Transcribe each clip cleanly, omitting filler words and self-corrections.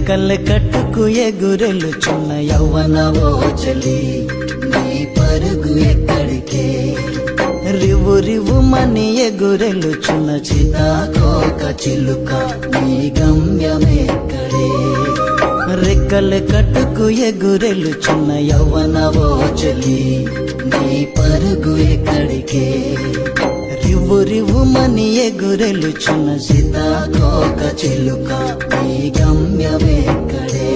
రెక్కల కట్టుకు ఎగురెలుచున్న యవ్వనవో చలి నీ పరుగు ఎక్కడికే రివు రివుమని ఎగురెలుచున్న సీతాకోక చిలుక నీ గమ్యమెక్కడే రెక్కల కట్టుకు ఎగురెలుచున్న యవ్వనవో చలి నీ పరుగు ఎక్కడికే రివు రివుమని ఎగురెలుచున్న సీతాకోక చిలుక నీ గమ్యమెక్కడే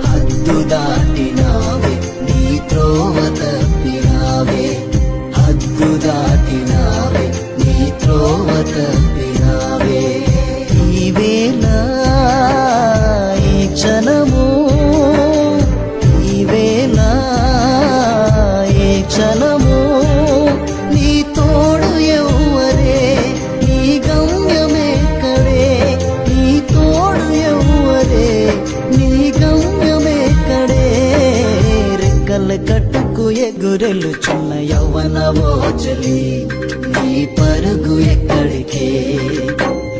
హద్దు దాటినావే నీ త్రోవ తప్పినావే హద్దు దాటినావే నీ త్రోవ తప్పినావే ఈ వేళ ఈ క్షణము ఈ వేళ ఈ క్షణము నీ తోడు ఎవ్వరే నీ గమ్యమెక్కడే నీ తోడు ఎవ్వరే నీ గమ్యమెక్కడే రెక్కల కట్టుకు ఎగురెలుచున్న యవ్వనవో చలి నీ పరుగు ఎక్కడికే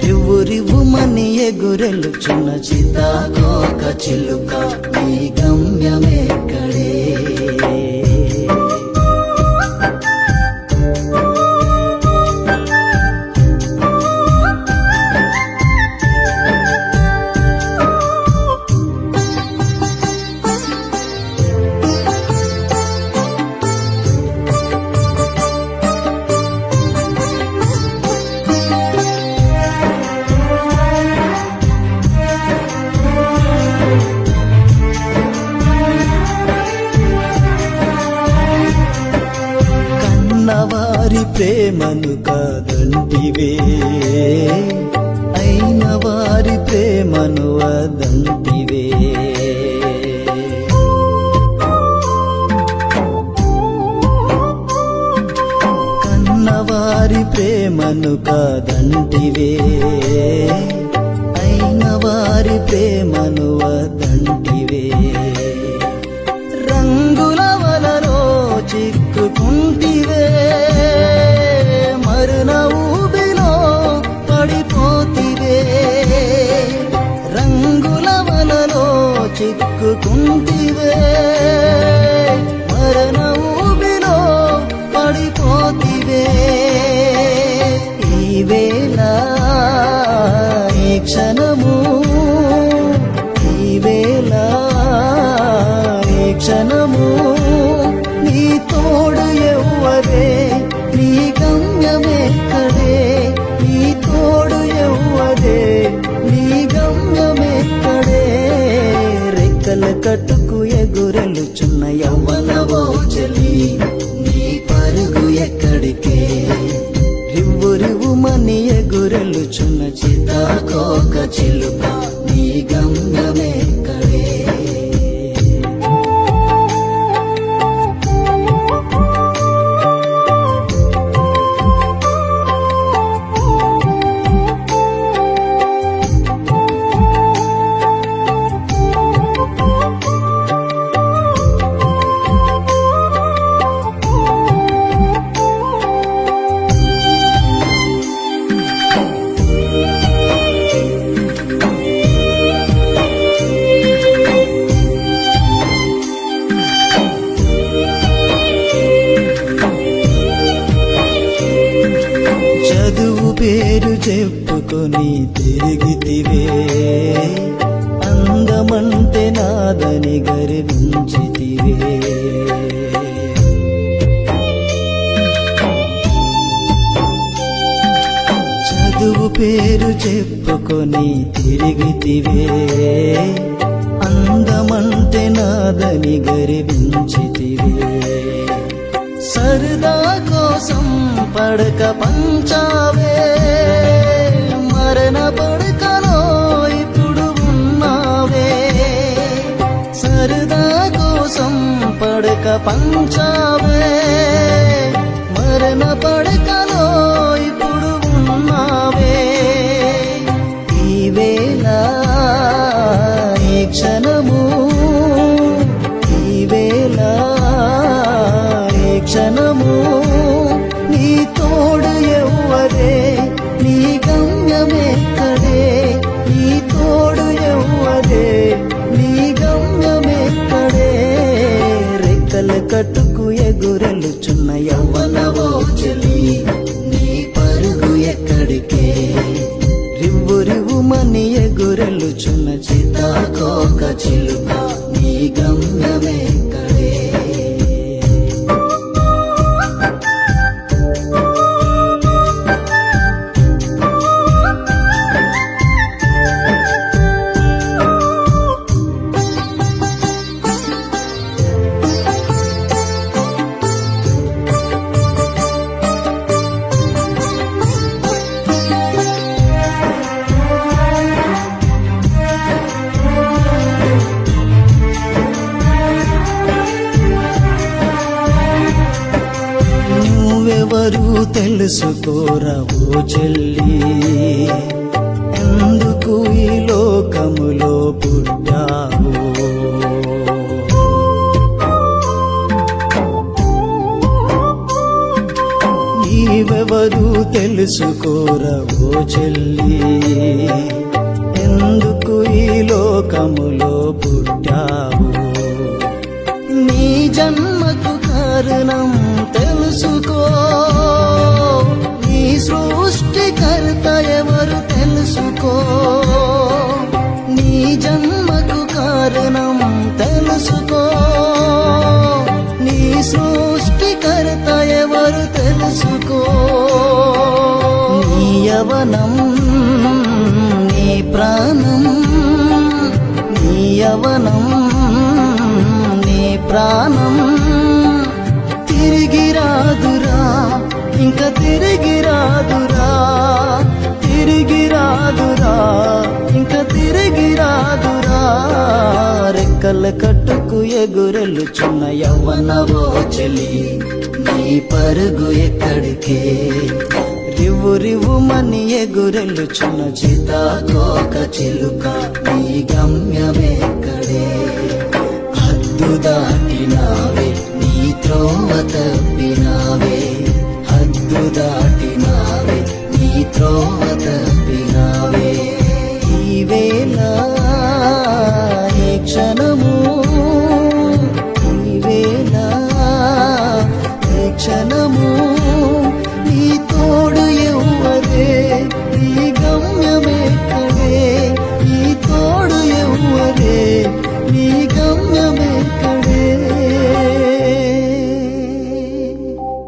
రివు రివుమని ఎగురెలుచున్న సీతాకోక చిలుక నీ గమ్యమెక్కడే వారి ప్రేమను కాదంటివే అయిన వారి ప్రేమను వదంటివే కన్నవారి ప్రేమను కాదంటివే అయిన వారి ప్రేమను వదంటివే రంగుల వలలో చిక్కుకుంటివే మరున ఊబిలో పడిపోతివే రంగుల వలలో చిక్కుకుంటివే మరున ఊబిలో పడిపోతివే ఈ వేళ ఈ క్షణము ఈ వేళ ఈ క్షణము నీ తోడు ఎవ్వరే నీ గమ్యమెక్కడే నీ తోడు ఎవ్వరే నీ గమ్యమెక్కడే రెక్కల కట్టుకు ఎగురెలుచున్న యవ్వనవో చలి నీ పరుగు ఎక్కడికే రివ్వు రివుమని ఎగురెలుచున్న సీతాకోక చిలుక నీ గమ్యమెక్కడే చదువు పేరు చెప్పుకొని తిరిగితివే అందమంటే నాదని గర్వించితివే చదువు పేరు చెప్పుకొని తిరిగితివే అందమంటే నాదని గర్వించితివే సరదా కోసం పడక పంచావే మరణ పడకలో ఇప్పుడు ఉన్నావే సరదా కోసం పడక పంచావే మరణ పడకలో ఇప్పుడు ఉన్నావే ఈ వేళ ఈ క్షణము ఈ వేళ ఈ క్షణము నీ తోడు ఎవ్వరే నీ గమ్యమెక్కడే నీ తోడు ఎవ్వరే కట్టుకు ఎగురెలుచున్న యవ్వనవో చెలి నీ పరుగు ఎక్కడికే రివ్వు రివ్వుమని ఎగురెలుచున్న సీతాకోక చిలుక నీ గమ్యమెక్కడే నువ్వెవరు తెలుసుకోరా ఓ చెల్లి ఎందుకు ఈ లోకములో పుట్టావు నీవెవరు తెలుసుకోరా ఓ చెల్లి ఎందుకు ఈ లోకములో పుట్టావు నీ జన్మకు కారణం తెలుసుకో నీ సృష్టికర్త ఎవరు తెలుసుకో నీ జన్మకు కారణం తెలుసుకో నీ సృష్టికర్త ఎవరు తెలుసుకో నీ యవ్వనం నీ ప్రాణం నీ యవ్వనం నీ ప్రాణం తిరిగి రాదురా ఇంకా తిరిగి రాదురా తిరిగి రాదురా ఇంకా తిరిగి రాదురా రెక్కల కట్టుకు ఎగురెలుచున్న యవ్వనవో చెలి నీ పరుగు ఎక్కడికే రివ్వు రివ్వుమని ఎగురెలుచున్న సీతాకోక చిలుక నీ గమ్యమెక్కడే హద్దు దాటినావే నీ త్రోవ తప్పినావే హద్దు దాటినావే నీ త్రోవ